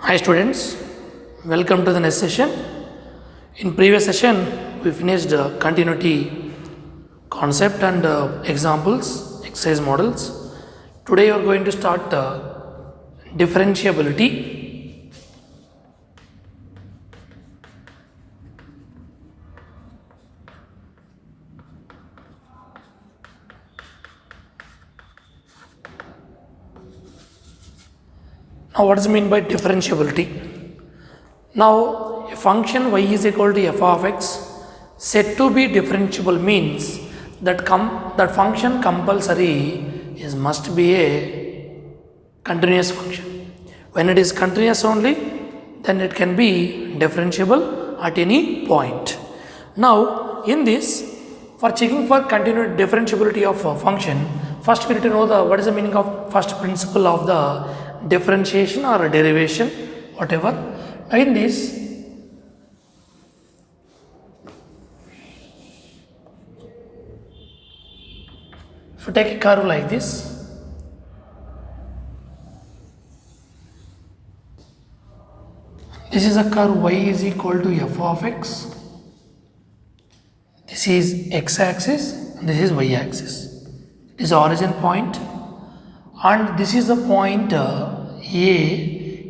Hi students, welcome to the next session. In previous session, we finished continuity concept and examples, exercise models. Today we are going to start differentiability. Now what does it mean by differentiability? Now a function y is equal to f of x said to be differentiable means that function compulsory must be a continuous function. When it is continuous only, then it can be differentiable at any point. Now in this, for checking for continued differentiability of a function, first we need to know what is the meaning of first principle of the differentiation or derivation, whatever. Now in this, if you take a curve like this, this is a curve y is equal to f of x. This is x-axis and this is y-axis. This is origin point and this is the point A.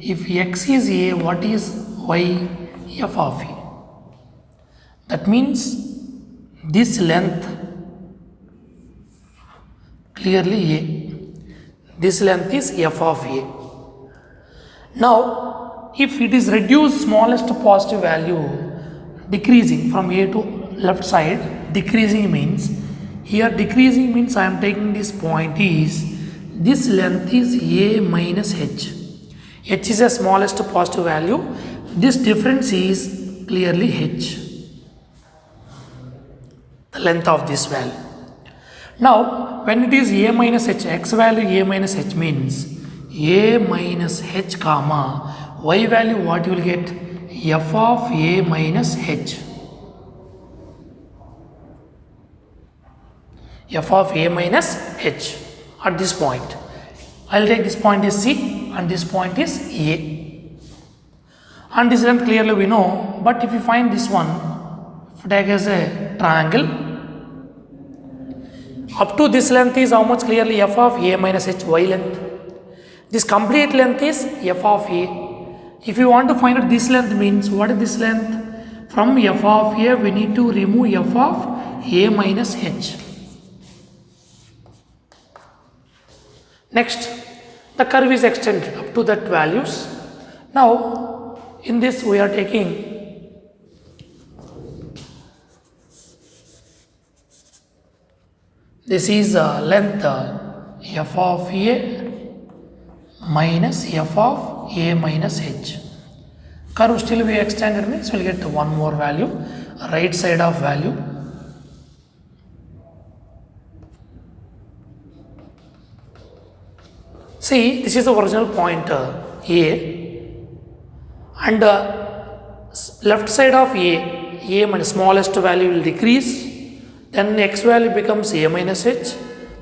If x is A, what is y? F of A. That means this length clearly A. This length is f of A. Now if it is reduced smallest positive value decreasing from A to left side, decreasing means here decreasing means I am taking this point is this length is A minus h. H is the smallest positive value. This difference is clearly h, the length of this value. Now when it is A minus h, x value A minus h means A minus h comma y value, what you will get? F of A minus h. F of A minus h at this point. I will take this point is C and this point is A. And this length clearly we know, but if you find this one, if you take as a triangle, up to this length is how much? Clearly f of A minus h, y length. This complete length is f of A. If you want to find out this length means, what is this length? From f of A we need to remove f of A minus h. Next, the curve is extended up to that values. Now in this we are taking this is length f of A minus f of A minus h. Curve still we extended means we will get one more value, right side of value. See, this is the original point A and left side of A minus smallest value will decrease, then x value becomes A minus h,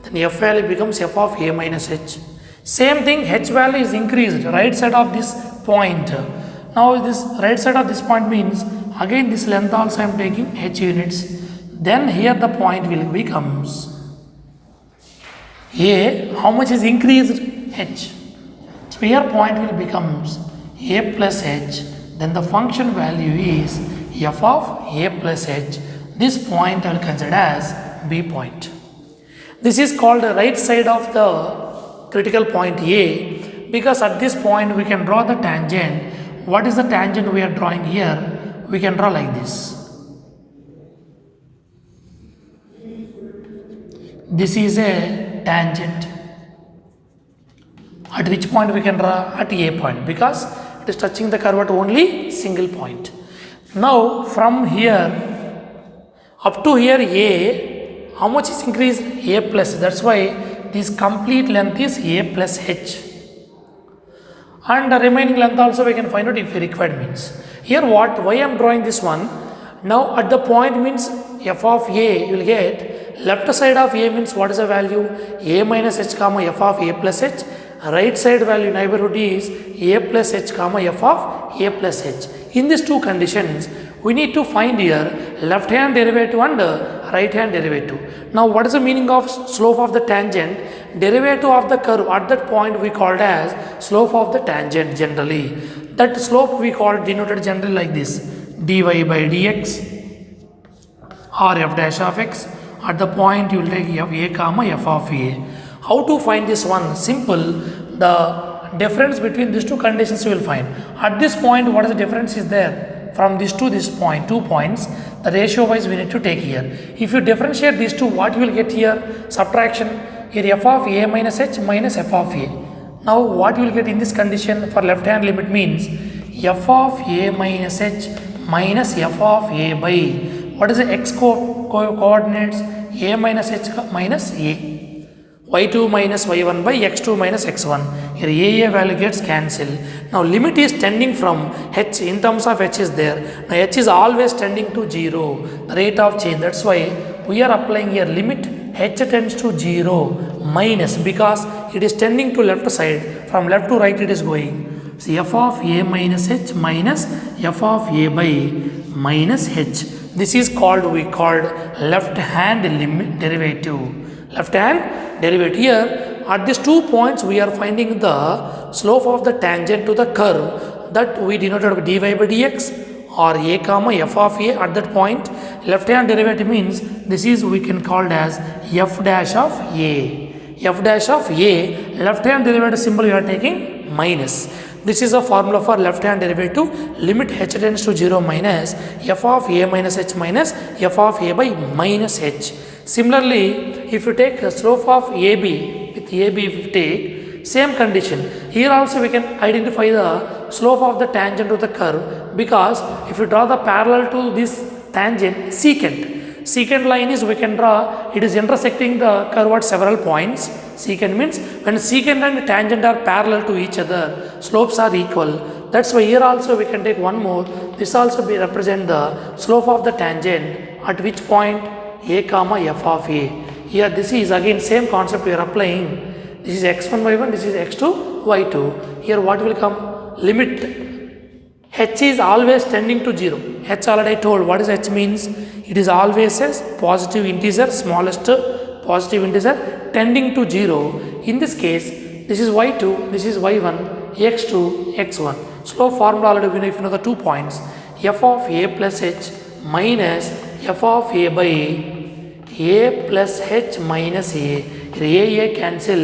then f value becomes f of A minus h. Same thing, h value is increased, right side of this point. Now this right side of this point means again this length also I am taking h units, then here the point will becomes A, how much is increased? H. So here point will becomes A plus h, then the function value is f of A plus h. This point I will consider as B point. This is called the right side of the critical point A, because at this point we can draw the tangent. What is the tangent we are drawing here? We can draw like this. This is a tangent. At which point we can draw? At A point, because it is touching the curve at only single point. Now from here up to here A, how much is increased? A plus, that's why this complete length is A plus h. And the remaining length also we can find out if required means. Here why I am drawing this one? Now at the point means f of A you will get left side of A means what is the value? A minus h comma f of A plus h, right side value neighborhood is a plus h comma f of a plus h. In these two conditions, we need to find here left hand derivative and right hand derivative. Now what is the meaning of slope of the tangent? Derivative of the curve at that point we called as slope of the tangent generally. That slope we called denoted generally like this, dy by dx or f dash of x. At the point you will take f a comma f of a. How to find this one? Simple. The difference between these two conditions you will find. At this point, what is the difference is there? From this to this point, 2 points, the ratio wise we need to take here. If you differentiate these two, what you will get here? Subtraction. Here f of a minus h minus f of a. Now what you will get in this condition for left hand limit means f of a minus h minus f of a by, what is the x coordinates? A minus h minus a. y2 minus y1 by x2 minus x1. Here a value gets cancelled. Now limit is tending from h, in terms of h is there. Now h is always tending to 0, the rate of change. That's why we are applying here limit h tends to 0 minus, because it is tending to left side. From left to right it is going. So f of a minus h minus f of a by minus h. This is called, we called left hand limit derivative. Left hand derivative. Here at these 2 points we are finding the slope of the tangent to the curve that we denoted by dy by dx or a comma f of a. At that point left hand derivative means this is we can call as f dash of a. F dash of a, left hand derivative symbol we are taking minus. This is a formula for left hand derivative. Limit h tends to 0 minus f of a minus h minus f of a by minus h. Similarly, if you take the slope of AB, with AB if you take same condition, here also we can identify the slope of the tangent to the curve, because if you draw the parallel to this tangent secant line is we can draw, it is intersecting the curve at several points. Secant means when secant and tangent are parallel to each other, slopes are equal. That's why here also we can take one more. This also be represent the slope of the tangent at which point a comma f of a. Here this is again same concept we are applying. This is x1 y1, this is x2 y2. Here what will come? Limit h is always tending to 0. H already I told. What is h means? It is always a positive integer, smallest positive integer tending to 0. In this case, this is y2, this is y1, x2, x1. Slope formula already we know, if you know the 2 points. F of a plus h minus f of a by a plus h minus a. A cancel.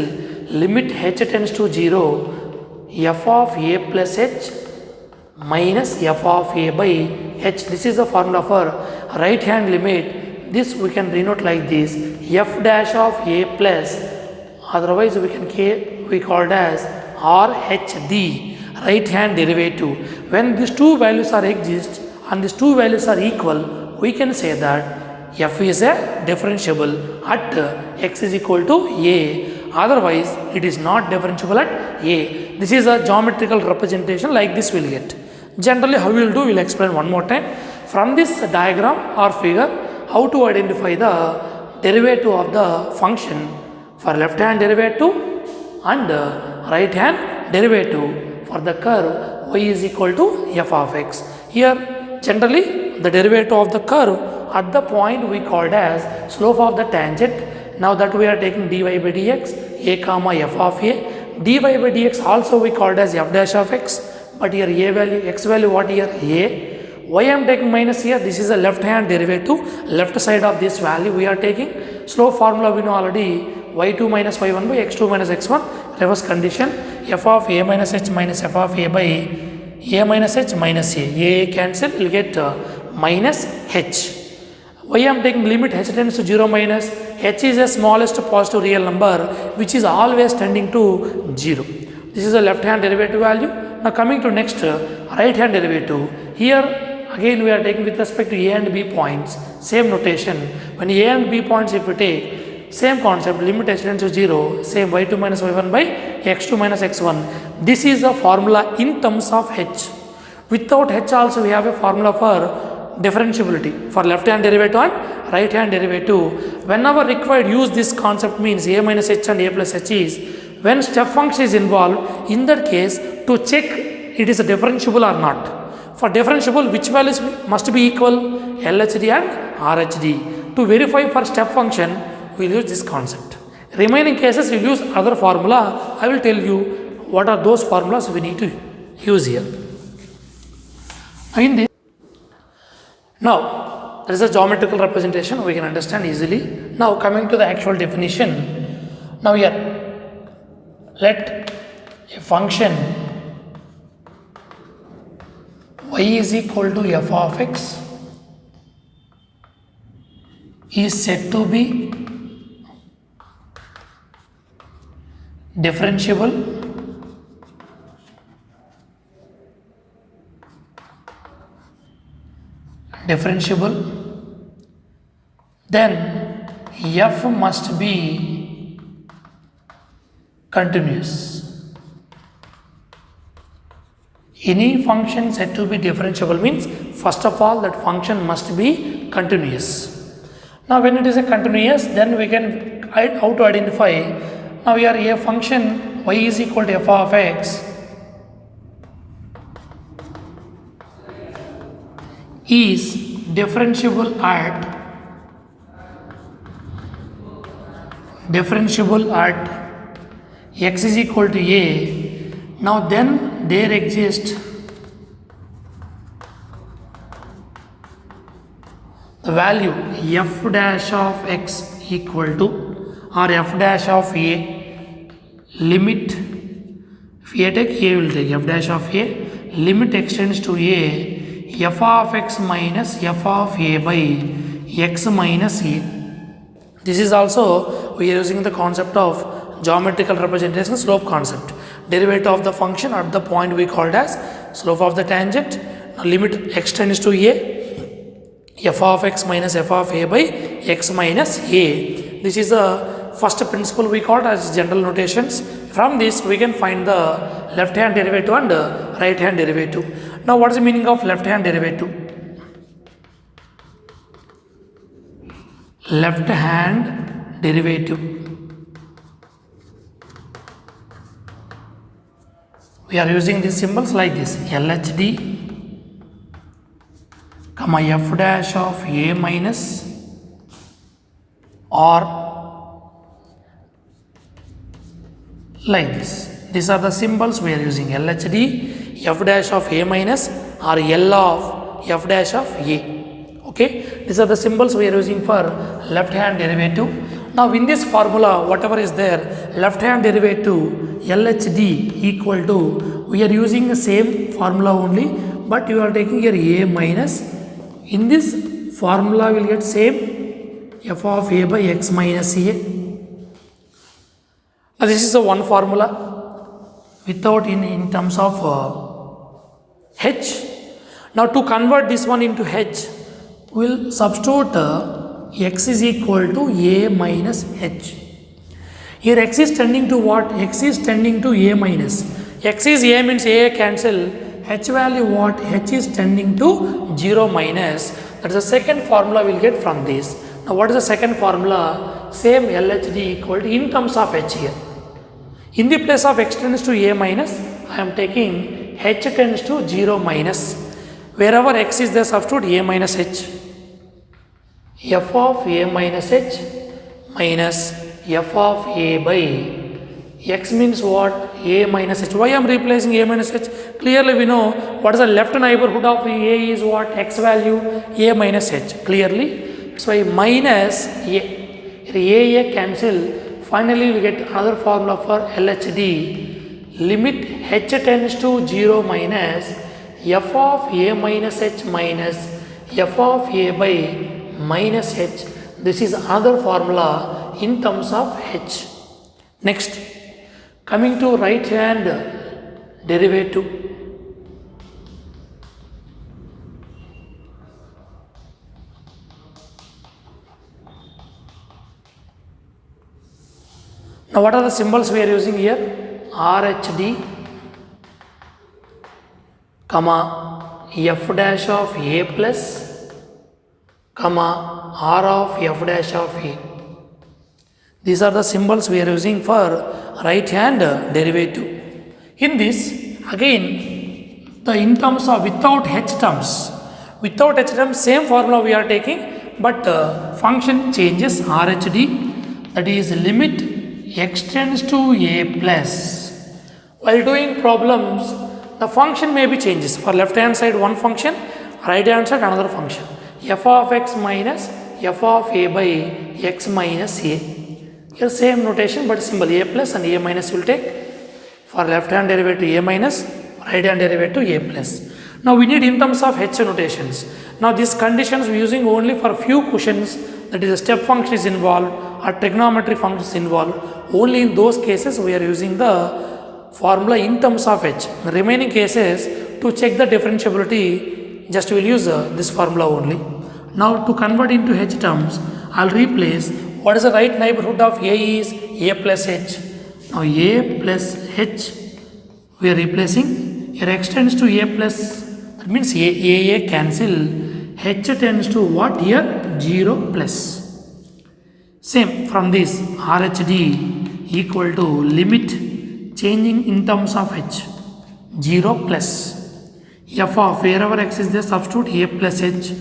Limit h tends to 0. F of a plus h minus f of a by h. This is the formula for right hand limit. This we can denote like this, f dash of a plus, otherwise we called as RHD, right hand derivative. When these two values are exist and these two values are equal, we can say that f is a differentiable at x is equal to a, otherwise it is not differentiable at a. This is a geometrical representation, like this we'll get. Generally how we will do, we'll explain one more time. From this diagram or figure, how to identify the derivative of the function for left hand derivative and right hand derivative for the curve y is equal to f of x. Here generally the derivative of the curve at the point we called as slope of the tangent. Now that we are taking dy by dx, a comma f of a. Dy by dx also we called as f dash of x, but here a value, x value what here? A. Why I am taking minus here? This is a left hand derivative, left side of this value we are taking. Slope formula we know already, y2 minus y1 by x2 minus x1, reverse condition, f of a minus h minus f of a by a minus h minus a cancel, will get minus h. Why I am taking limit h tends to 0 minus, h is the smallest positive real number which is always tending to 0. This is a left hand derivative value. Now coming to next right hand derivative, here again we are taking with respect to a and b points, same notation. When a and b points if we take, same concept, limit h tends to 0, same y2 minus y1 by x2 minus x1. This is a formula in terms of h. Without h also we have a formula for differentiability for left hand derivative and right hand derivative. Whenever required, use this concept, means a minus h and a plus h is when step function is involved, in that case, to check it is a differentiable or not. For differentiable, which values must be equal? LHD and RHD. To verify for step function, we will use this concept. Remaining cases, we will use other formula. I will tell you what are those formulas we need to use here. In this, now, there is a geometrical representation we can understand easily. Now, coming to the actual definition. Now, here, let a function y is equal to f of x is said to be differentiable then f must be continuous. Any function said to be differentiable means first of all that function must be continuous. Now when it is a continuous, then we can how to identify. Now here a function y is equal to f of x is differentiable at x is equal to a. Now then there exists the value f dash of x equal to or f dash of a limit. If a take a, will take f dash of a, limit extends to a, f of x minus f of a by x minus a. This is also we are using the concept of geometrical representation, slope concept. Derivative of the function at the point we called as slope of the tangent. Now limit extends to a, f of x minus f of a by x minus a. This is the first principle we called as general notations. From this we can find the left hand derivative and right hand derivative. Now what is the meaning of left hand derivative? Left hand derivative. We are using these symbols like this: LHD, comma f dash of a minus or like this. These are the symbols we are using: LHD, f dash of a minus or L of f dash of a. Okay, these are the symbols we are using for left hand derivative. Now in this formula, whatever is there, left hand derivative LHD equal to, we are using the same formula only, but you are taking here a minus. In this formula we will get same f of a by x minus a. Now this is a one formula without in terms of h. Now to convert this one into h, we will substitute x is equal to a minus h. Here x is tending to what? X is tending to a minus. X is a means a cancel. H value what? H is tending to 0 minus. That is the second formula we will get from this. Now what is the second formula? Same LHD equal to in terms of h here. In the place of x tends to a minus, I am taking h tends to 0 minus. Wherever x is there, substitute a minus h. F of a minus h minus f of a by x means what? A minus h. Why I am replacing a minus h? Clearly we know what is the left neighborhood of a is what? X value a minus h. Clearly, that's why minus a cancel. Finally we get another formula for LHD. Limit h tends to 0 minus f of a minus h minus f of a by minus h. This is another formula in terms of h. Next, coming to right hand derivative. Now what are the symbols we are using here? RHD, comma f dash of a plus, comma r of f dash of a. These are the symbols we are using for right hand derivative. In this, again, in terms of without h terms, same formula we are taking, but function changes RHD, that is limit x tends to a plus. While doing problems, the function may be changes. For left hand side one function, right hand side another function. F of x minus f of a by x minus a. Here same notation but symbol a plus and a minus will take. For left hand derivative a minus, right hand derivative a plus. Now we need in terms of h notations. Now these conditions we are using only for few questions, that is a step function is involved or trigonometry function is involved. Only in those cases we are using the formula in terms of h. The remaining cases, to check the differentiability, just we will use this formula only. Now to convert into h terms, I will replace what is the right neighborhood of a is a plus h. Now a plus h we are replacing. Here x tends to a plus, that means a cancel. H tends to what here? 0 plus. Same from this RHD equal to limit changing in terms of h 0 plus f of wherever x is there, substitute a plus h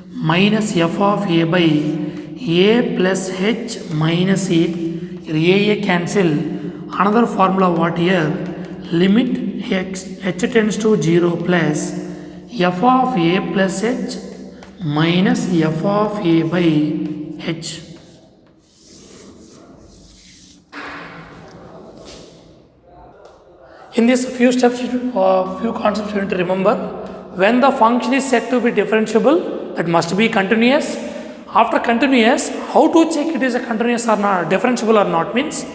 minus f of a by a plus h minus a. Here a cancel. Another formula what here? Limit h tends to 0 plus f of a plus h minus f of a by h. In this few steps, few concepts you need to remember. When the function is said to be differentiable, that must be continuous. After continuous, how to check it is a continuous or not, differentiable or not means,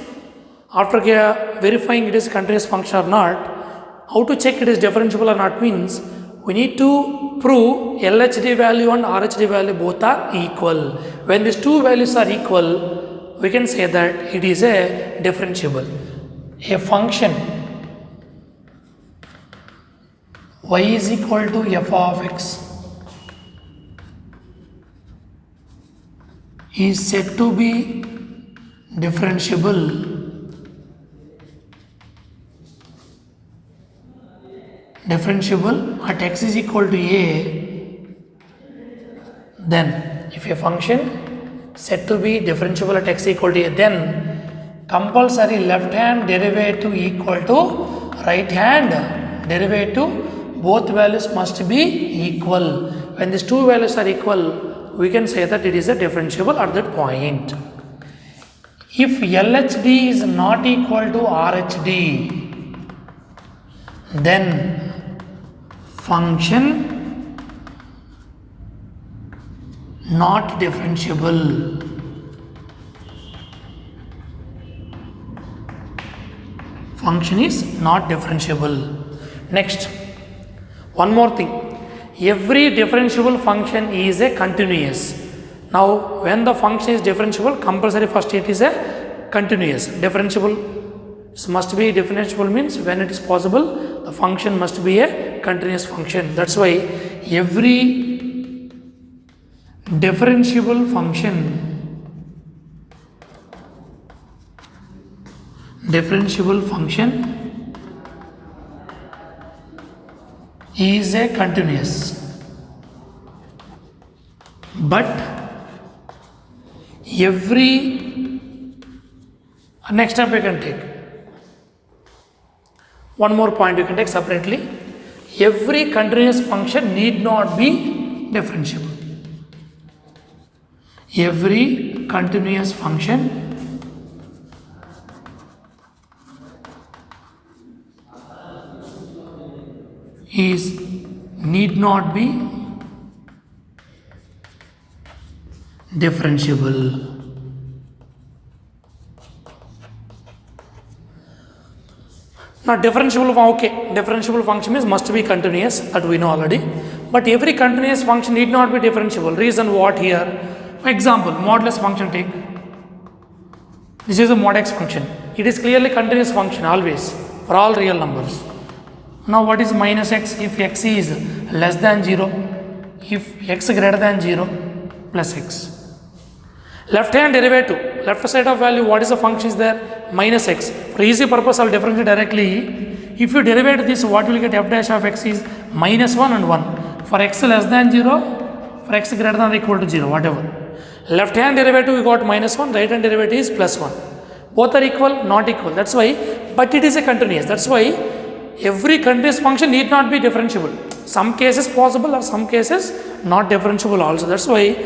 after verifying it is a continuous function or not, how to check it is differentiable or not means, we need to prove LHD value and RHD value both are equal. When these two values are equal, we can say that it is a differentiable. A function y is equal to f of x is said to be differentiable at x is equal to a, then if a function said to be differentiable at x equal to a, then compulsory left hand derivative equal to right hand derivative, both values must be equal. When these two values are equal, we can say that it is a differentiable at that point. If LHD is not equal to RHD, then function not differentiable. Function is not differentiable. Next, one more thing. Every differentiable function is a continuous. Now, when the function is differentiable, compulsory first it is a continuous. Differentiable must be differentiable means when it is possible, the function must be a continuous function. That's why every differentiable function is a continuous. But every next step we can take. One more point you can take separately. Every continuous function need not be differentiable. Every continuous function need not be differentiable. Now differentiable function means must be continuous, that we know already. But every continuous function need not be differentiable. Reason what here? For example, modulus function take. This is a mod x function. It is clearly continuous function always for all real numbers. Now what is minus x? If x is less than 0, if x greater than 0, plus x. Left hand derivative, left side of value, what is the function is there? Minus x. For easy purpose, I will differentiate directly. If you derivate this, what will you get? F dash of x is minus 1 and 1. For x less than 0, for x greater than or equal to 0, whatever. Left hand derivative, we got minus 1, right hand derivative is plus 1. Both are equal, not equal. That's why, but it is a continuous. That's why every continuous function need not be differentiable. Some cases possible or some cases not differentiable also. That's why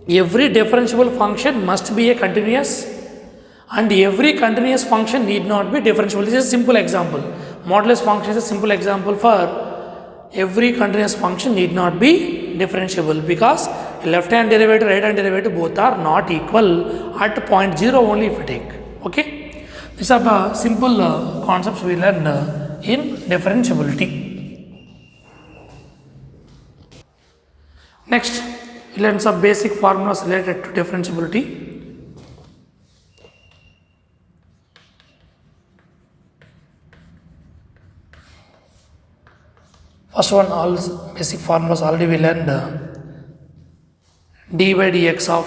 every differentiable function must be a continuous and every continuous function need not be differentiable. This is a simple example. Modulus function is a simple example for every continuous function need not be differentiable because left hand derivative, right hand derivative both are not equal at point 0 only if you take. Okay. These are the simple concepts we learn in differentiability. Next, we learn some basic formulas related to differentiability. First one, all basic formulas already we learned. D by dx of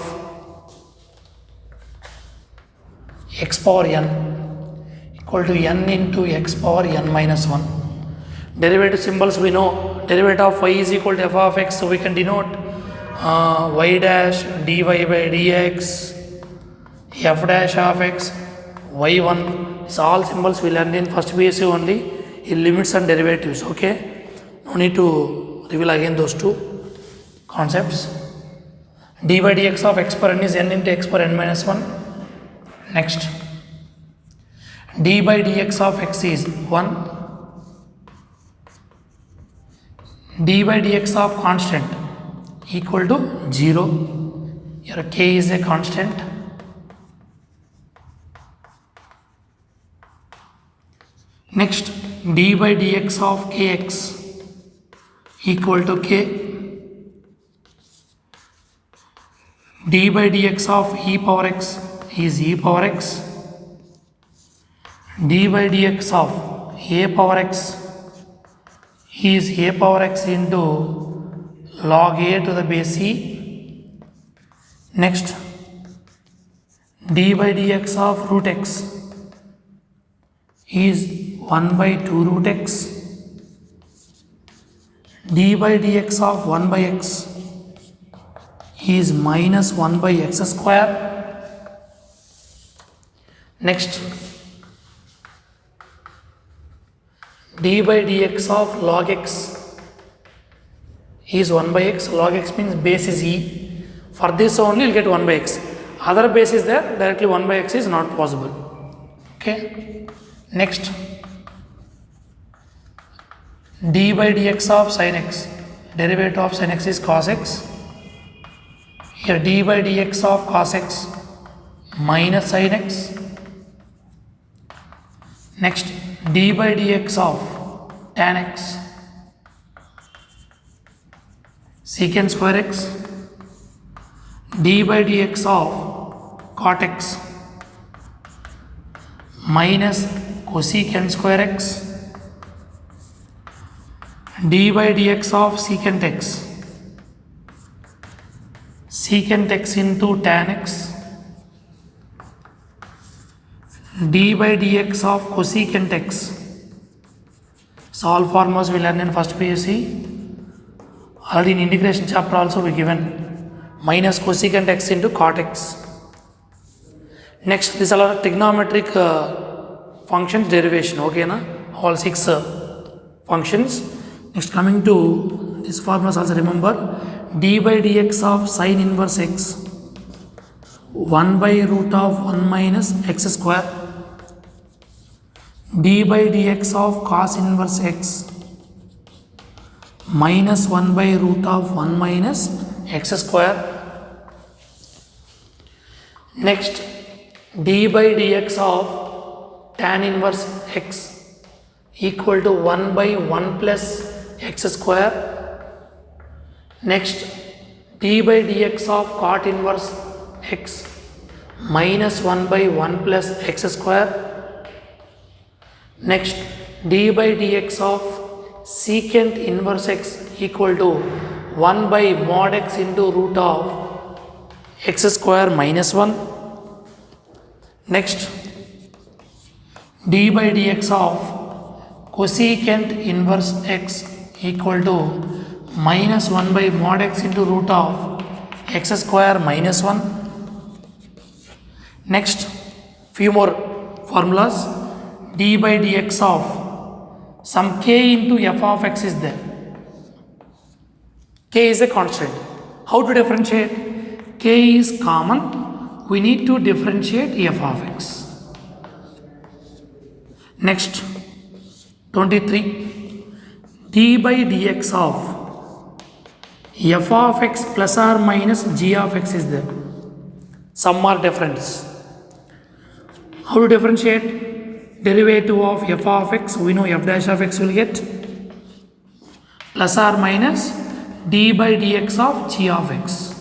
x power n equal to n into x power n minus 1. Derivative symbols we know. Derivative of y is equal to f of x, so we can denote y dash dy by dx, f dash of x, y1. It's all symbols we learned in first BSc only in limits and derivatives. Okay. No need to reveal again those two concepts. D by dx of x per n is n into x per n minus 1. Next, d by dx of x is 1. D by dx of constant equal to 0. Here k is a constant. Next, d by dx of kx equal to k. D by dx of e power x is e power x. D by dx of a power x is a power x into log a to the base e. Next, d by dx of root x is 1 by 2 root x. D by dx of 1 by x is minus 1 by x square. Next, d by dx of log x is 1 by x. Log x means base is e. For this only you will get 1 by x. Other base is there, directly 1 by x is not possible. Okay. Next, d by dx of sin x, derivative of sin x is cos x. Here d by dx of cos x minus sin x. Next, d by dx of tan x secant square x. D by dx of cot x minus cosecant square x. D by dx of secant x, secant x into tan x. D by dx of cosecant x. So all formulas we learned in first BSc. Already in integration chapter also we given minus cosecant x into cot x. Next, these are trigonometric functions derivation. Okay, na? All 6 functions. Next, coming to this formulas also remember d by dx of sin inverse x 1 by root of 1 minus x square. D by dx of cos inverse x minus 1 by root of 1 minus x square. Next, d by dx of tan inverse x equal to 1 by 1 plus x square. Next, d by dx of cot inverse x minus 1 by 1 plus x square. Next, d by dx of secant inverse x equal to 1 by mod x into root of x square minus 1. Next, d by dx of cosecant inverse x equal to minus 1 by mod x into root of x square minus 1. Next, few more formulas. D by dx of some k into f of x is there. K is a constant. How to differentiate? K is common. We need to differentiate f of x. Next, 23. D by dx of f of x plus or minus g of x is there. Some are difference. How to differentiate? Derivative of f of x, we know f dash of x will get plus or minus d by dx of g of x.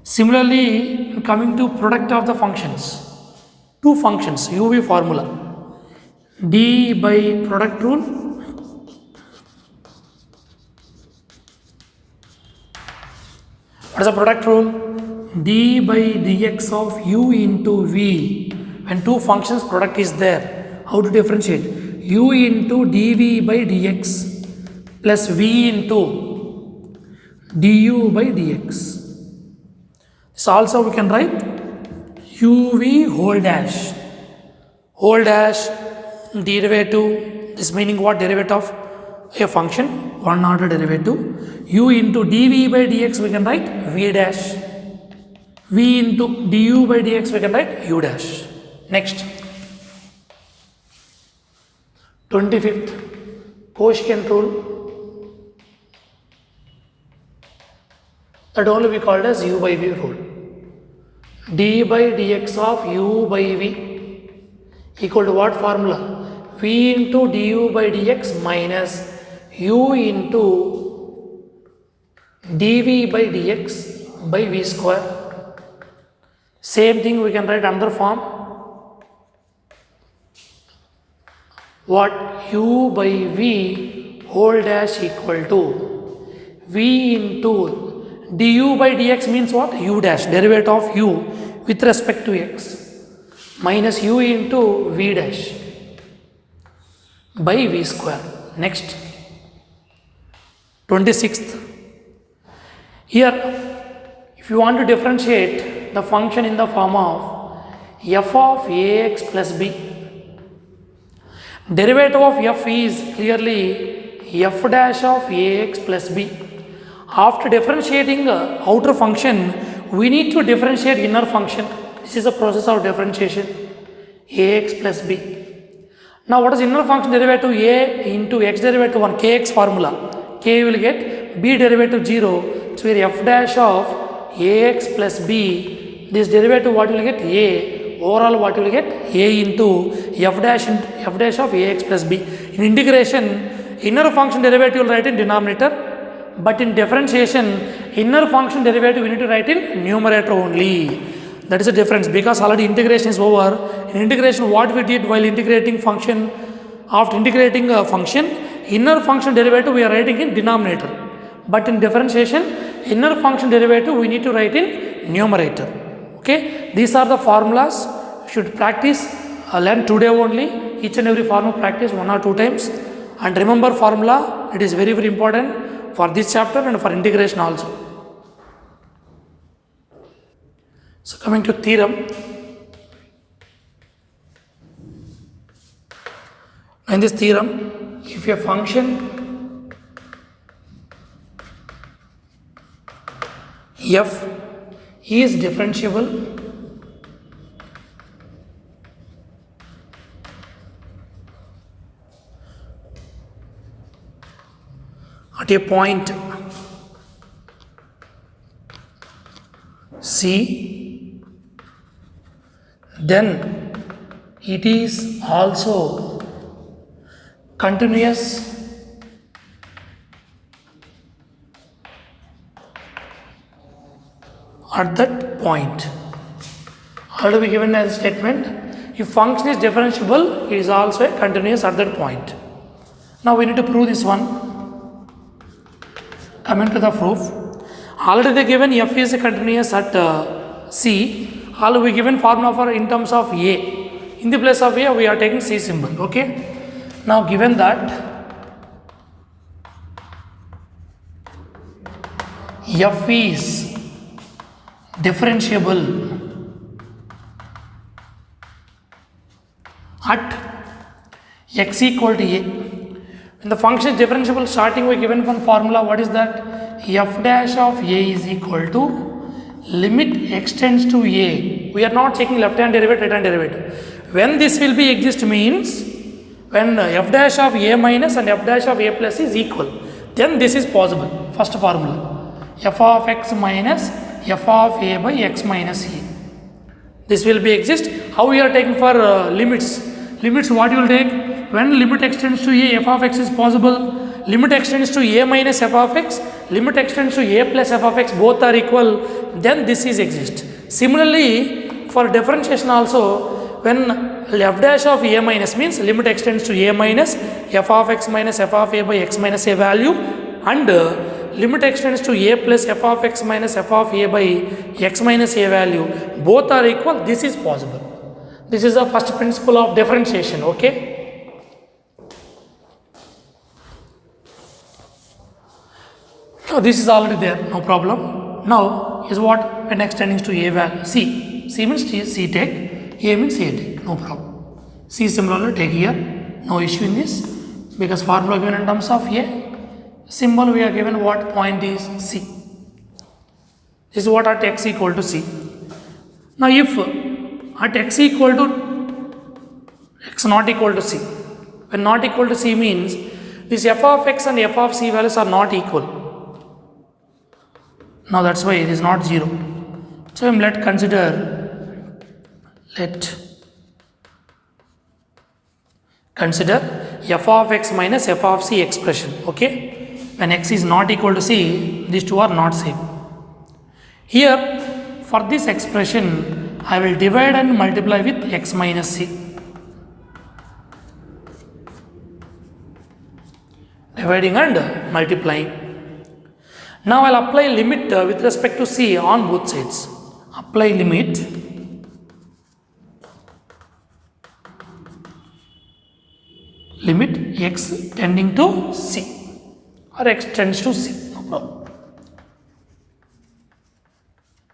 Similarly, coming to product of the functions, two functions, UV formula, d by product rule, what is the product rule? D by dx of u into v. When two functions product is there, how to differentiate? U into dv by dx plus v into du by dx. So also we can write uv whole dash derivative. This meaning what? Derivative of a function, one order derivative. U into dv by dx we can write v dash. V into du by dx we can write u dash. Next, 25th, quotient rule, that only we called as u by v rule. D by dx of u by v equal to what formula? V into du by dx minus u into dv by dx by v square. Same thing we can write another form. What? U by v whole dash equal to v into du by dx means what? U dash, derivative of u with respect to x, minus u into v dash by v square. Next, 26th. Here, if you want to differentiate the function in the form of f of ax plus b, derivative of f is clearly f dash of ax plus b. After differentiating outer function, we need to differentiate inner function. This is a process of differentiation, ax plus b. Now what is inner function derivative? A into x derivative 1, kx formula. K will get b derivative 0. So here f dash of ax plus b, this derivative what will get? A. Overall what will get? A into f dash of ax plus b. In integration, inner function derivative will write in denominator, but in differentiation, inner function derivative we need to write in numerator only. That is the difference, because already integration is over. In integration, what we did while integrating function, after integrating a function, inner function derivative we are writing in denominator, but in differentiation, inner function derivative we need to write in numerator. Okay, these are the formulas. Should practice, learn today only. Each and every formula practice 1 or 2 times, and remember formula. It is very very important for this chapter and for integration also. So coming to theorem. In this theorem, if a function f is differentiable at a point C, then it is also continuous at that point. Already given as a statement, if function is differentiable, it is also continuous at that point. Now we need to prove this one. Coming to the proof, Already they given f is continuous at C. All we given formula for in terms of A. In the place of A, we are taking C symbol. Okay. Now given that f is differentiable at x equal to A. When the function is differentiable, starting we given one formula. What is that? F dash of A is equal to limit x tends to A. We are not taking left hand derivative, right hand derivative. When this will be exist means when f dash of A minus and f dash of A plus is equal, then this is possible. First formula, f of x minus f of A by x minus A. This will be exist. How we are taking for limits? Limits what you will take? When limit extends to A, f of x is possible. Limit extends to A minus f of x, limit extends to A plus f of x, both are equal, then this is exist. Similarly, for differentiation also, when f dash of A minus means limit extends to A minus f of x minus f of A by x minus A value, and limit extends to A plus f of x minus f of A by x minus A value, both are equal, this is possible. This is the first principle of differentiation. Okay. So this is already there, no problem. Now is what? When x tending to A value, C. C means C take, A means A take, no problem. C similarly take here, no issue in this, because formula given in terms of A, symbol we are given what point is C. This is what at x equal to C. Now if at x equal to x not equal to C, when not equal to C means this f of x and f of C values are not equal. Now that's why it is not 0. So let consider f of x minus f of C expression. Okay, when x is not equal to C, these two are not same. Here for this expression I will divide and multiply with x minus C. Dividing and multiplying. Now I will apply limit with respect to C on both sides. Apply limit x tending to C or x tends to C, no problem.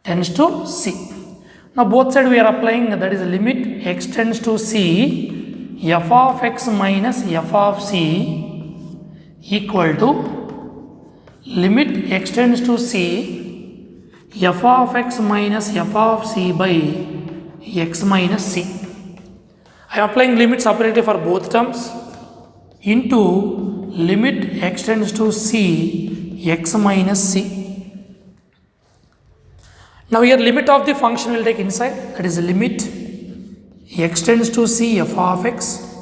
Tends to C. Now both sides we are applying, that is limit x tends to C, f of x minus f of C equal to limit x tends to C, f of x minus f of C by x minus C. I am applying limit separately for both terms into limit x tends to C, x minus C. Now here limit of the function will take inside, that is limit x tends to C f of x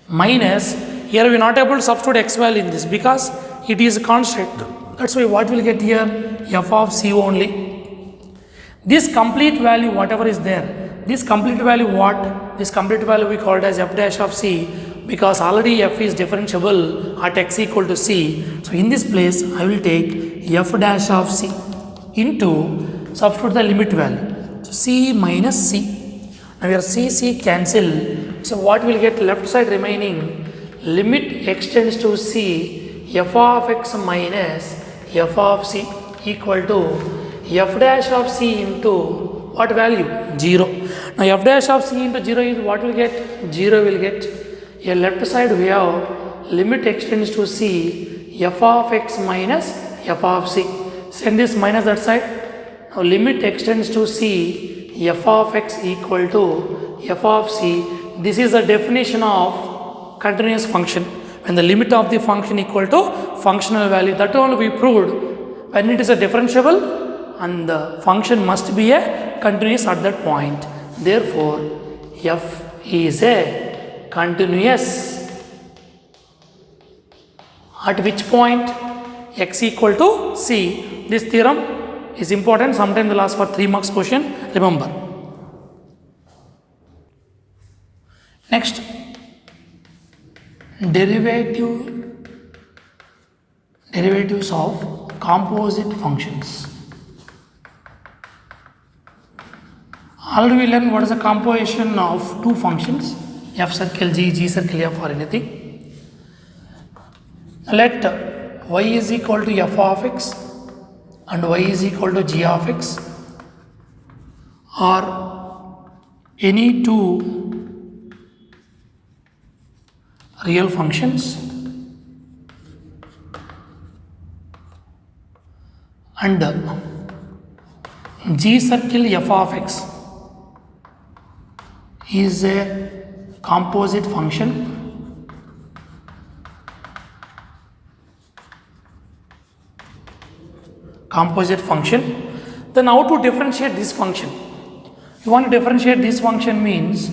minus, here we are not able to substitute x value in this because it is a constant. That's why what will get here? F of C only. This complete value whatever is there, this complete value what? This complete value we called as f dash of C, because already f is differentiable at x equal to C. So in this place I will take f dash of C into, substitute the limit value. So C minus C. Now here C cancel. So what will get left side remaining? Limit x tends to C, f of x minus f of C equal to f dash of C into what value? 0. Now f dash of C into 0 is what will get? 0 will get. Here left side we have limit x tends to C, f of x minus f of C. Send this minus that side. Now limit x tends to C, f of x equal to f of C. This is the definition of continuous function. When the limit of the function equal to functional value, that only we proved when it is a differentiable and the function must be a continuous at that point. Therefore, f is a continuous at which point? X equal to C. This theorem is important, sometimes they will ask for 3 marks question, remember. Next, derivatives of composite functions. Already we learned what is the composition of two functions, f circle g, g circle f or anything. Let y is equal to f of x and y is equal to g of x or any two real functions and g circle f of x is a composite function then how to differentiate this function? You want to differentiate this function means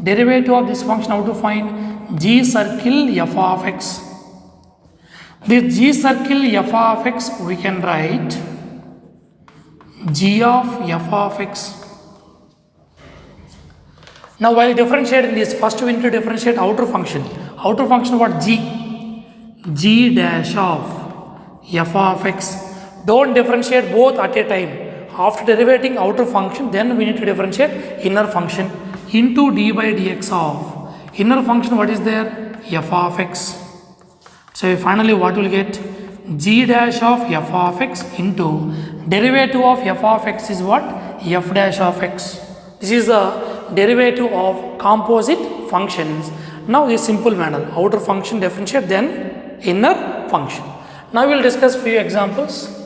derivative of this function, how to find g circle f of x. This g circle f of x we can write g of f of x. Now while differentiating this, first we need to differentiate outer function. Outer function what? G dash of f of x. Don't differentiate both at a time. After derivating outer function, then we need to differentiate inner function into d by dx of inner function. What is there? F of x. So finally what will get? G dash of f of x into derivative of f of x is what? F dash of x. This is the derivative of composite functions. Now a simple manner, outer function differentiate, then inner function. Now we will discuss few examples.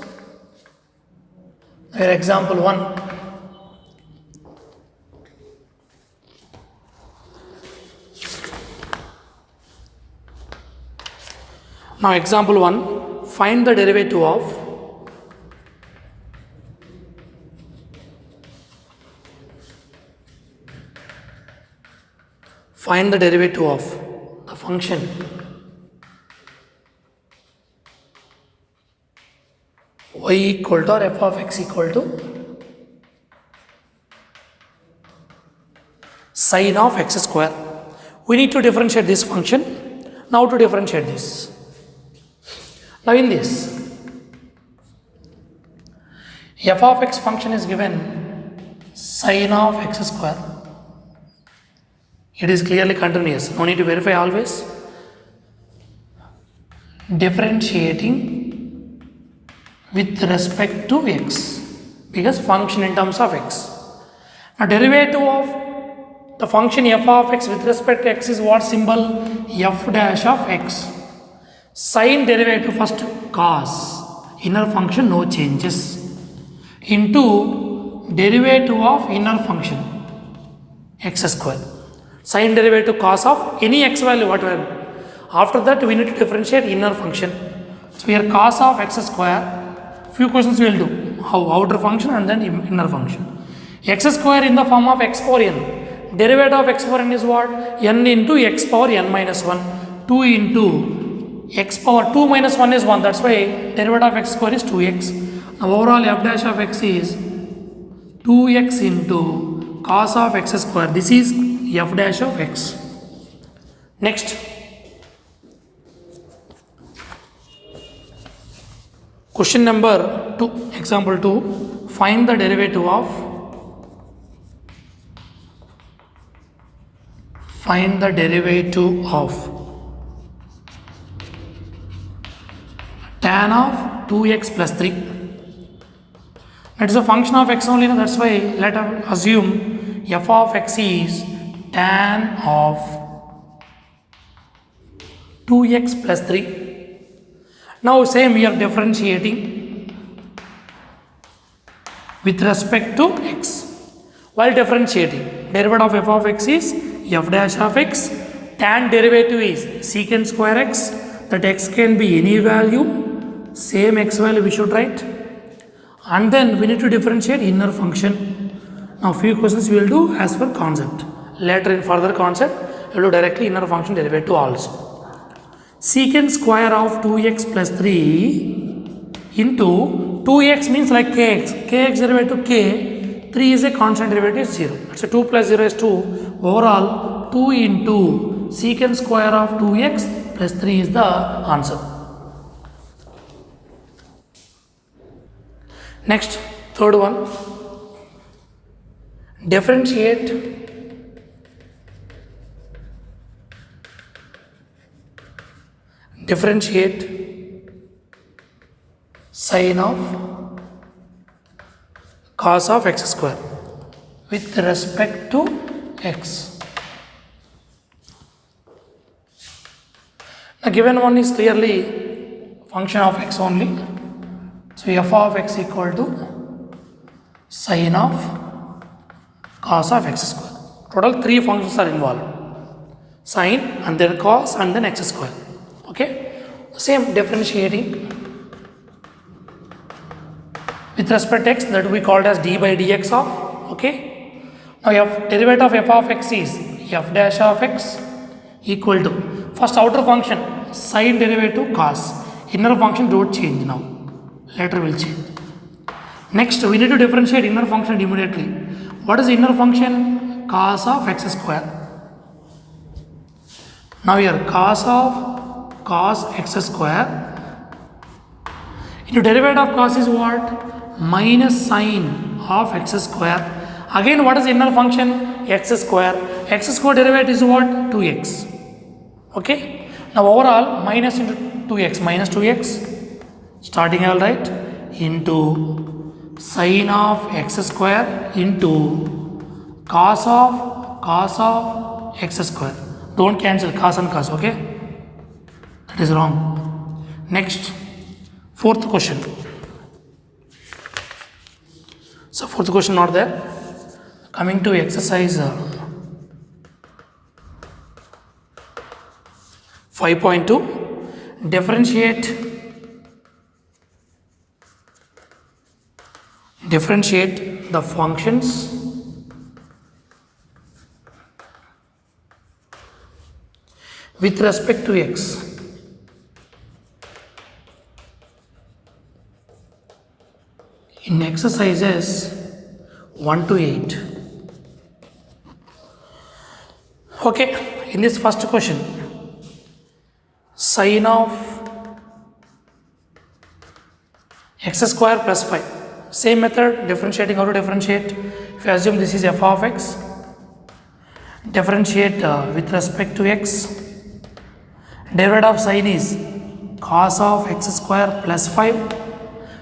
Here example 1. Now example 1, find the derivative of the function y equal to or f of x equal to sine of x square. We need to differentiate this function. Now to differentiate this. Now in this, f of x function is given sine of x square. It is clearly continuous. No need to verify always. Differentiating with respect to x because function in terms of x. Now derivative of the function f of x with respect to x is what symbol? F dash of x. Sine derivative first cos, inner function no changes, into derivative of inner function x square. Sine derivative cos of any x value whatever. After that we need to differentiate inner function. So here cos of x square, few questions we will do. How outer function and then inner function. X square in the form of x power n. Derivative of x power n is what? N into x power n minus 1. 2 into x power 2 minus 1 is 1. That's why derivative of x square is 2x. Now overall f dash of x is 2x into cos of x square. This is f dash of x. Next, question number 2, example 2, find the derivative of tan of 2x plus 3. It is a function of x only, that's why let us assume f of x is tan of 2x plus 3. Now same we are differentiating with respect to x. While differentiating, derivative of f of x is f dash of x, tan derivative is secant square x, that x can be any value, same x value we should write, and then we need to differentiate inner function. Now few questions we will do as per concept. Later in further concept, we will do directly inner function derivative also. Secant square of 2x plus 3 into 2x means like kx derivative k, 3 is a constant derivative 0. So 2 plus 0 is 2. Overall 2 into secant square of 2x plus 3 is the answer. Next, third one. differentiate sine of cos of x square with respect to x. Now given one is clearly function of x only, so f of x equal to sine of cos of x square. Total 3 functions are involved, sine and then cos and then x square. Okay, same differentiating with respect to x, that we called as d by dx of. Okay, now derivative of f of x is f dash of x equal to, first outer function sine derivative cos, inner function don't change now, later will change. Next we need to differentiate inner function immediately. What is inner function? Cos of x square. Now here cos x square into derivative of cos is what? Minus sine of x square. Again what is inner function? X square. X square derivative is what? 2x. Okay. Now overall minus into 2x, minus 2x. Starting I will write into sine of x square into cos of x square. Don't cancel cos and cos, okay? That is wrong. Next, fourth question. So fourth question not there. Coming to exercise 5.2, differentiate the functions with respect to x. In exercises 1 to 8. Okay, in this first question, sine of x square plus 5. Same method, differentiating. How to differentiate? If you assume this is f of x, differentiate with respect to x. Derivative of sine is cos of x square plus 5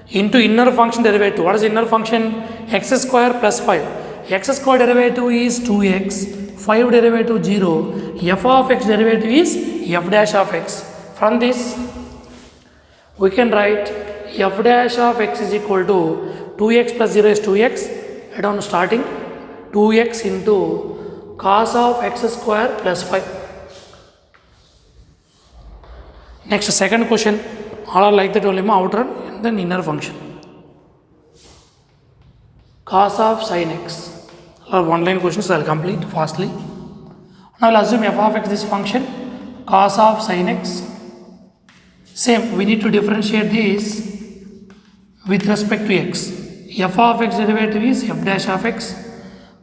into inner function derivative. What is inner function? X square plus 5. X square derivative is 2x, 5 derivative 0, f of x derivative is f dash of x. From this we can write f dash of x is equal to 2x plus 0 is 2x, and on starting 2x into cos of x square plus 5. Next second question, all are like that only, outer and then inner function. Cos of sin x. Or one line questions, I will complete fastly. Now I will assume f of x this function, cos of sin x. Same, we need to differentiate this with respect to x. F of x derivative is f dash of x,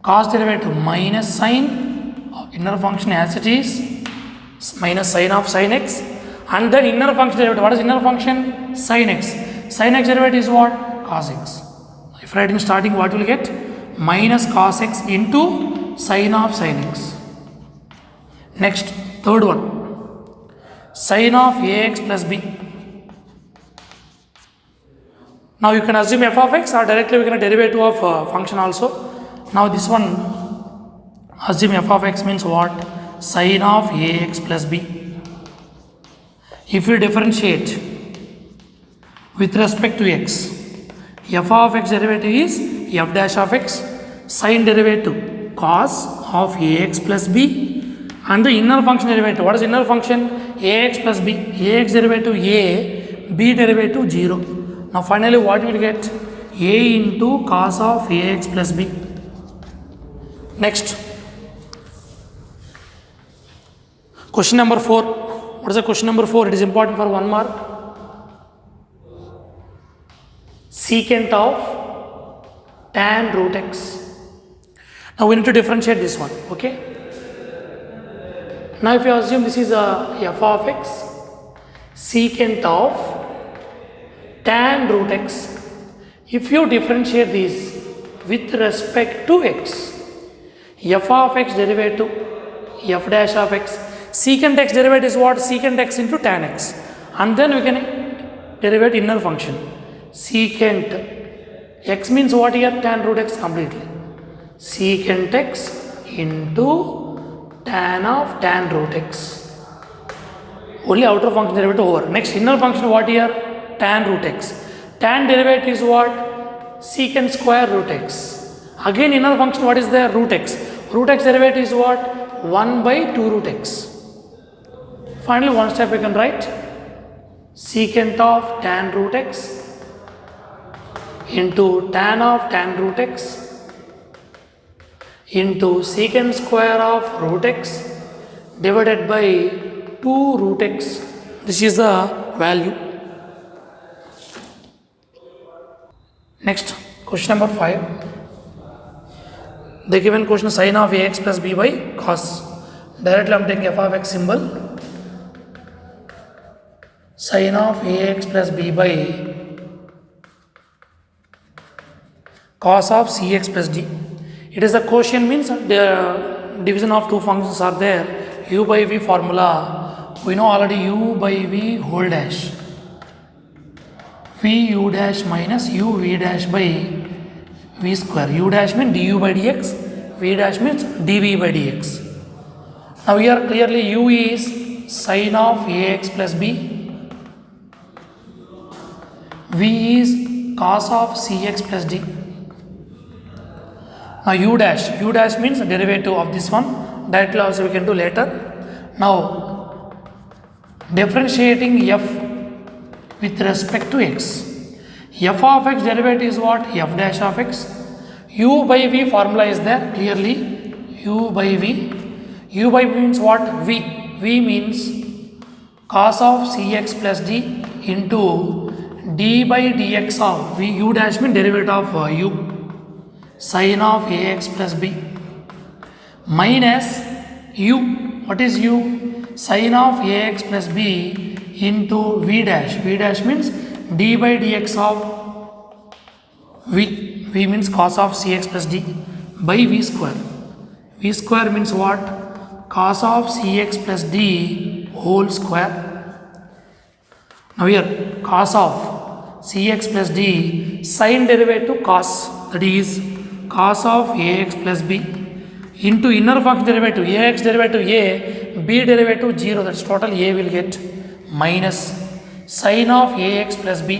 cos derivative minus sine of inner function as it is, minus sine of sin x, and then inner function derivative. What is inner function? Sin x. Sin x derivative is what? Cos x. If writing starting, what will you get? Minus cos x into sine of sin x. Next, third one, sine of ax plus b. Now you can assume f of x, or directly we can derivative of function also. Now this one, assume f of x means what? Sine of ax plus b. If you differentiate with respect to x, f of x derivative is f dash of x, sine derivative cos of ax plus b, and the inner function derivative. What is inner function? Ax plus b. Ax derivative a, b derivative 0. Now finally what you will get? A into cos of ax plus b. Next, question number 4. What is the question number 4? It is important for 1 mark. Secant of tan root x. Now we need to differentiate this one. Okay. Now if you assume this is a f of x, secant of tan root x. If you differentiate this with respect to x, f of x derivative f dash of x. Secant x derivative is what? Secant x into tan x. And then we can derivate inner function. Secant x means what here? Tan root x completely. Secant x into tan of tan root x. Only outer function derivative over. Next inner function what here? Tan root x. Tan derivative is what? Secant square root x. Again inner function what is there? Root x. Root x derivative is what? 1 by 2 root x. Finally one step we can write secant of tan root x into tan of tan root x into secant square of root x divided by 2 root x. This is the value. Next question number 5. The given question sin of ax plus b by cos. Directly I am taking f of x symbol. Sin of ax plus b by cos of cx plus d. It is the quotient means the division of two functions are there. U by v formula. We know already u by v whole dash. V u dash minus u v dash by v square. U dash means du by dx. V dash means dv by dx. Now here clearly u is sin of ax plus b. V is cos of cx plus d. Now u dash means derivative of this one. Directly also we can do later. Now differentiating f with respect to x. F of x derivative is what? F dash of x. U by v formula is there clearly. U by v. U by v means what? V. V means cos of cx plus d into d by dx of v. U dash means derivative of u. Sin of ax plus b minus u. What is u? Sin of ax plus b into v dash. V dash means d by dx of v. V means cos of cx plus d by v square. V square means what? Cos of cx plus d whole square. Now here cos of cx plus d sin derivative cos, that is cos of ax plus b into inner function derivative ax derivative a, b derivative 0, that's total a will get minus sin of ax plus b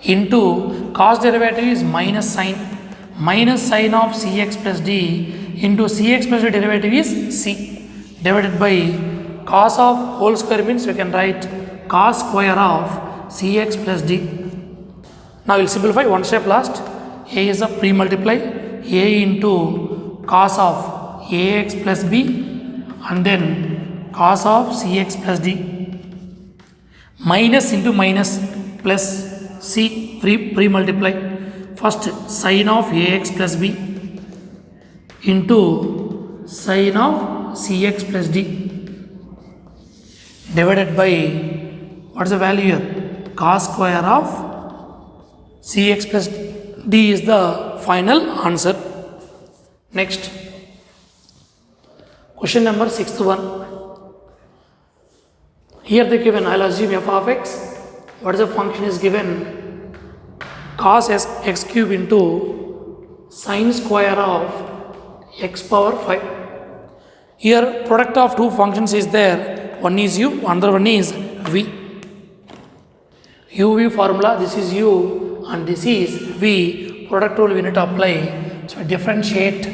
into cos derivative is minus sin of cx plus d into cx plus d derivative is c divided by cos of whole square means we can write cos square of cx plus d. Now we will simplify one step last. A is a pre-multiply a into cos of ax plus b and then cos of cx plus d minus into minus plus c pre-multiply. First sin of ax plus b into sin of cx plus d divided by what is the value here? Cos square of cx plus d is the final answer. Next question number 6th one. Here they given, I'll assume f of x. What is the function is given? Cos x cube into sin square of x power 5. Here product of two functions is there. One is u, another one is v. uv formula, this is u and this is v. Product rule we need to apply. So differentiate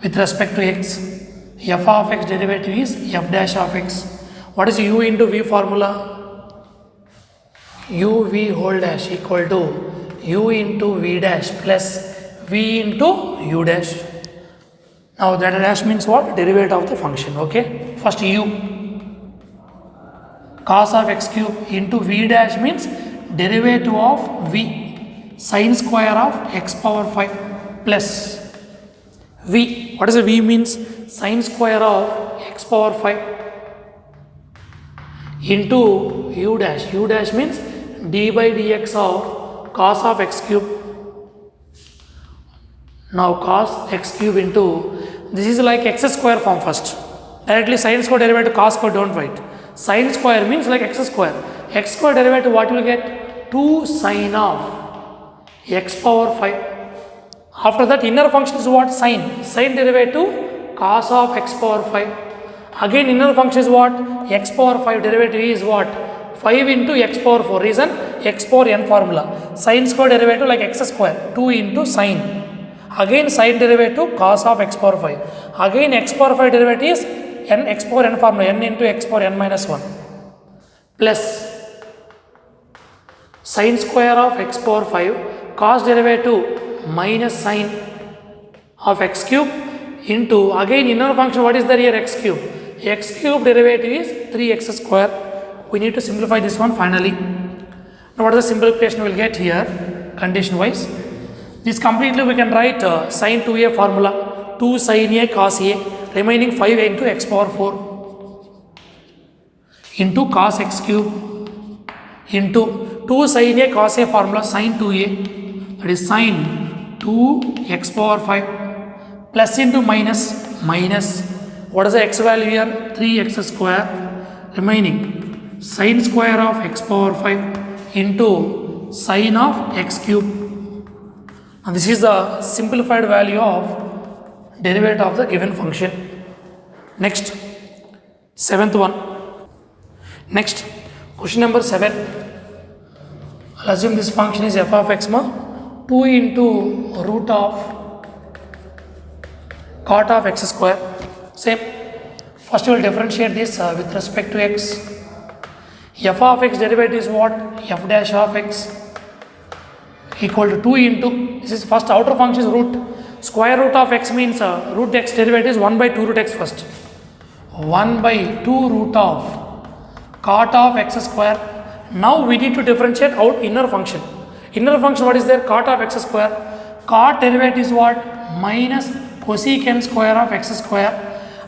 with respect to x. F of x derivative is f dash of x. What is u into v formula? uv whole dash equal to u into v dash plus v into u dash. Now that dash means what? Derivative of the function. Okay. First u cos of x cube into v dash means derivative of v sin square of x power 5 plus v. What is the v means? Sin square of x power 5 into u dash. U dash means d by dx of cos of x cube Now cos x cube into, this is like x square form first. Directly sin square derivative cos square don't write. Sin square means like x square. X square derivative what you will get? 2 sin of x power 5. After that inner function is what? Sin. Sin derivative cos of x power 5. Again inner function is what? X power 5 derivative is what? 5 into x power 4. Reason? X power n formula. Sin square derivative like x square. 2 into sin. Again sin derivative cos of x power 5. Again x power 5 derivative is n x power n formula. N into x power n minus 1. Plus sin square of x power 5 cos derivative minus sin of x cube into again inner function what is there here? X cube. X cube derivative is 3x square. We need to simplify this one finally. Now what is the simplification we will get here condition wise? This completely we can write sin 2a formula, 2 sin a cos a remaining 5 into x power 4 into cos x cube into 2 sin a cos a formula sin 2a, that is sin 2 x power 5 plus into minus what is the x value here? 3x square remaining sin square of x power 5 into sin of x cube, and this is the simplified value of derivative of the given function. Next, 7th one. Next, question number 7. I'll assume this function is f of x 2 into root of cot of x square. Same. First we will differentiate this with respect to x. F of x derivative is what? F dash of x equal to 2 into, this is first outer function is root. Square root of x means root x derivative is 1 by 2 root x first. 1 by 2 root of cot of x square. Now we need to differentiate out inner function. Inner function what is there? Cot of x square. Cot derivative is what? Minus cosecant square of x square.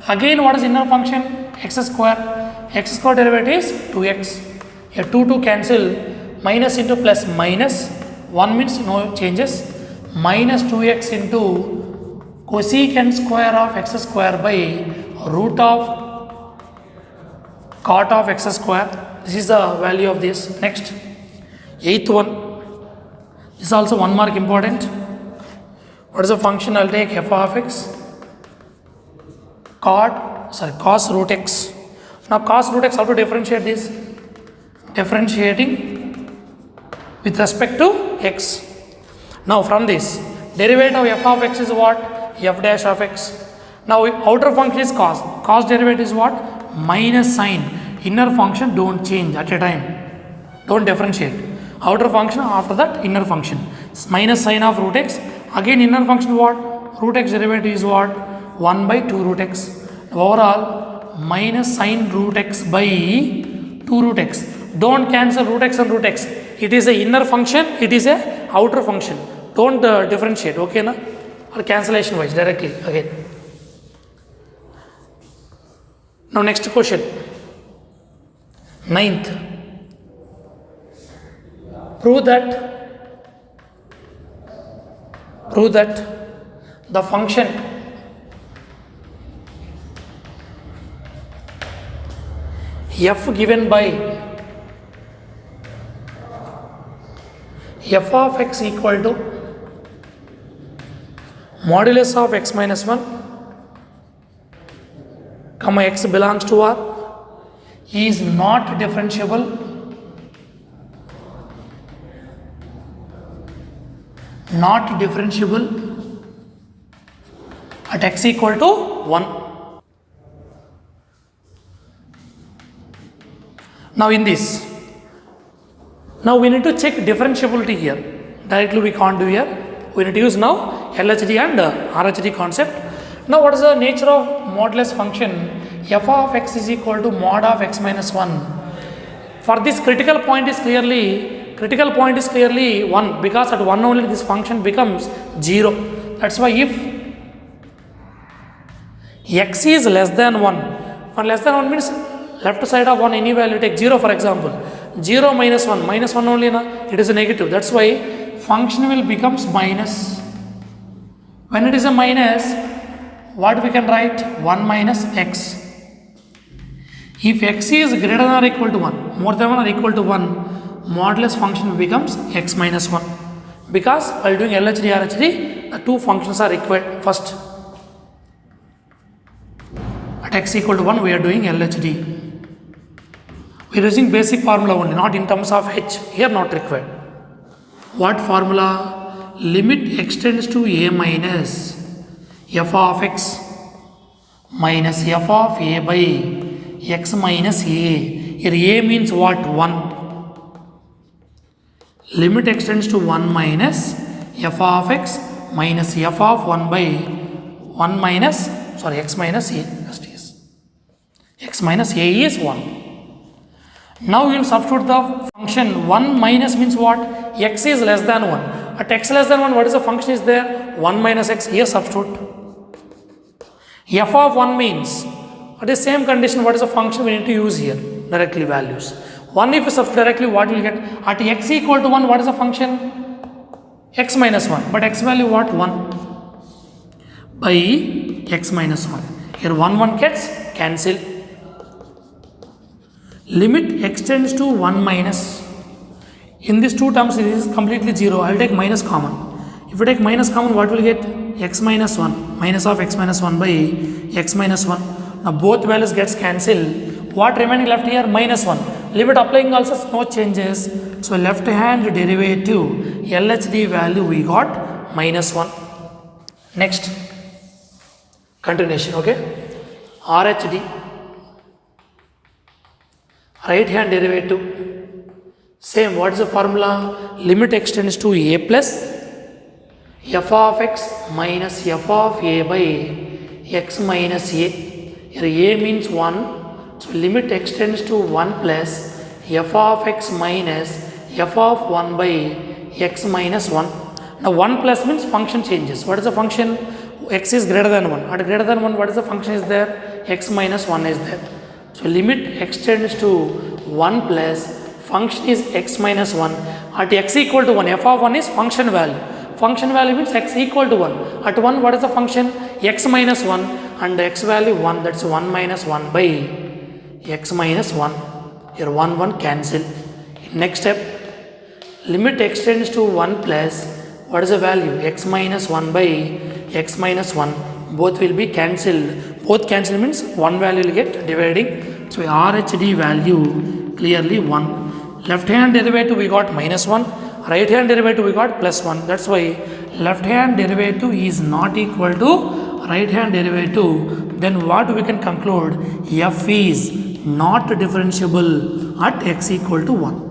Again what is inner function? X square. X square derivative is 2x. Here 2 cancel, minus into plus minus, 1 means no changes, minus 2x into cosecant square of x square by root of cot of x square. This is the value of this. Next, 8th one. This is also 1 mark important. What is the function? I'll take f of x cos root x. Now cos root x, how to differentiate this? Differentiating with respect to x. Now from this, derivative of f of x is what? F dash of x. Now outer function is cos. Cos derivative is what? Minus sin. Inner function don't change at a time. Don't differentiate. Outer function, after that inner function. Minus sin of root x. Again inner function what? Root x derivative is what? 1 by 2 root x. Overall minus sin root x by 2 root x. Don't cancel root x and root x. It is a inner function, it is a outer function. Don't differentiate, okay na? Or cancellation wise directly again. Now next question. 9th. Prove that the function f given by f of x equal to modulus of x minus 1 comma x belongs to R is not differentiable at x equal to 1. Now in this, now we need to check differentiability here. Directly we can't do here. We need to use now LHD and RHD concept. Now what is the nature of modulus function? F of x is equal to mod of x minus 1. For this critical point is clearly 1, because at 1 only this function becomes 0. That's why if x is less than 1, or less than 1 means left side of 1 any value, take 0 for example. 0 minus 1 only na, it is a negative. That's why function will becomes minus When it is a minus, what we can write? 1 minus x. If x is greater than or equal to 1, more than 1 or equal to 1, modulus function becomes x minus 1. Because while doing LHD RHD, the two functions are required first. At x equal to 1, we are doing LHD. We are using basic formula only, not in terms of h. Here not required. What formula? Limit extends to a minus f of x minus f of a by x minus a. Here a means what? 1. Limit extends to 1 minus f of x minus f of 1 by 1 minus, x minus a. X minus a is 1. Now we will substitute the function 1 minus means what? X is less than 1. At x less than 1, what is the function is there? 1 minus x. Here substitute. F of 1 means, at the same condition, what is the function we need to use here? Directly values. 1 if you substitute directly, what will get? At x equal to 1, what is the function? X minus 1. But x value what? 1 by x minus 1. Here 1 gets cancelled. Limit extends to 1 minus. In these two terms, it is completely 0. I will take minus common. If you take minus common, what will get? X minus 1. Minus of x minus 1 by x minus 1. Now both values gets cancelled. What remaining left here? Minus 1. Limit applying also no changes. So left hand derivative LHD value we got minus 1. Next. Continuation. Okay. RHD. Right hand derivative. Same. What is the formula? Limit extends to a plus f of x minus f of a by x minus a. Here a means 1. So limit extends to 1 plus f of x minus f of 1 by x minus 1. Now 1 plus means function changes. What is the function? X is greater than 1. At greater than 1, what is the function is there? X minus 1 is there. So limit extends to 1 plus function is x minus 1. At x equal to 1, f of 1 is function value. Function value means x equal to 1. At 1, what is the function? X minus 1 and x value 1. That's 1 minus 1 by x minus 1. Here 1 cancel. Next step, limit extends to 1 plus, what is the value? X minus 1 by x minus 1. Both will be cancelled. Both cancel means one value will get dividing. So RHD value clearly 1. Left hand derivative we got minus 1. Right hand derivative we got plus 1. That's why left hand derivative is not equal to right hand derivative. Then what we can conclude? F is not differentiable at x equal to 1.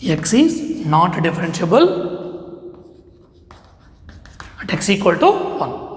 X is not differentiable at x equal to 1.